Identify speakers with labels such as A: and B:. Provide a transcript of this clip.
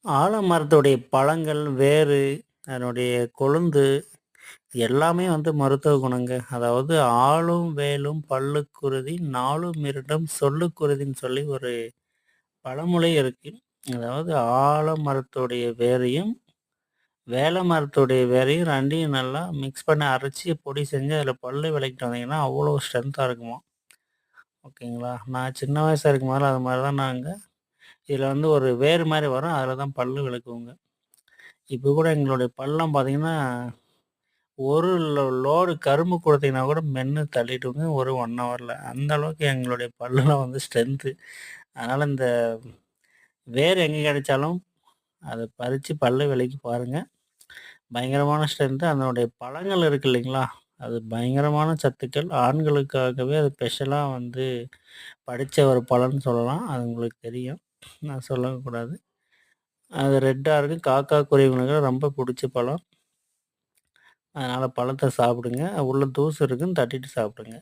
A: ஆலமரத்துடைய பழங்கள், வேரு, அதனுடைய கொழுந்து எல்லாமே வந்து மருத்துவ குணங்க. அதாவது "ஆலும் வேலும் பல்லுக்குருதி, நாலும் இருண்டும் சொல்லுக்குருதின்னு" சொல்லி ஒரு பழமொழி இருக்கு. அதாவது ஆலமரத்துடைய வேரையும், வேல மரத்துடைய வேரையும் 2யும் நல்லா மிக்ஸ் பண்ணி அரைச்சு பொடி செஞ்சு அதில பல்லு விளக்கிட்டு வந்தீங்கன்னா, அவ்வளோ ஸ்ட்ரென்த்தா இருக்குமாம். ஓகேங்களா. நான் சின்ன வயசா இருக்கும்போதெல்லாம் அது மாரி தான் நாங்க இதில வந்து ஒரு வேர் மாரி வரும். அதில தான் பல்லு விளக்குவோங்க. இப்போ கூட எங்களுடைய பல்லாம் பார்த்தீங்கன்னா, ஒரு லோடு கரும்பு குடுத்தீங்கன்னா கூட மென்னு தள்ளிடுங்க ஒரு 1 ஹவர்ல. அந்த அளவுக்கு எங்களுடைய பல்லுலாம் வந்து ஸ்ட்ரென்த்து. அதனால இந்த வேர் எங்க கிடைச்சாலும் அத பறிச்சு பல்ல விலக்கி பாருங்க. பயங்கரமான ஸ்ட்ரென்த்து. அதனுடைய பழங்கள் இருக்கு இல்லைங்களா? அது பயங்கரமான சத்துக்கள். ஆண்களுக்காகவே அது ஸ்பெஷலா வந்து படிச்ச ஒரு பழம்னு சொல்லலாம். அது உங்களுக்கு தெரியும். நான் சொல்லக்கூடாது. அது ரெட்டா இருக்கும். காக்கா, குருவிகளுக்கு ரொம்ப புடிச்ச பழம். அதனால பழத்த சாப்பிடுங்க. உள்ள தூசு இருக்குன்னு தட்டிட்டு சாப்பிடுங்க.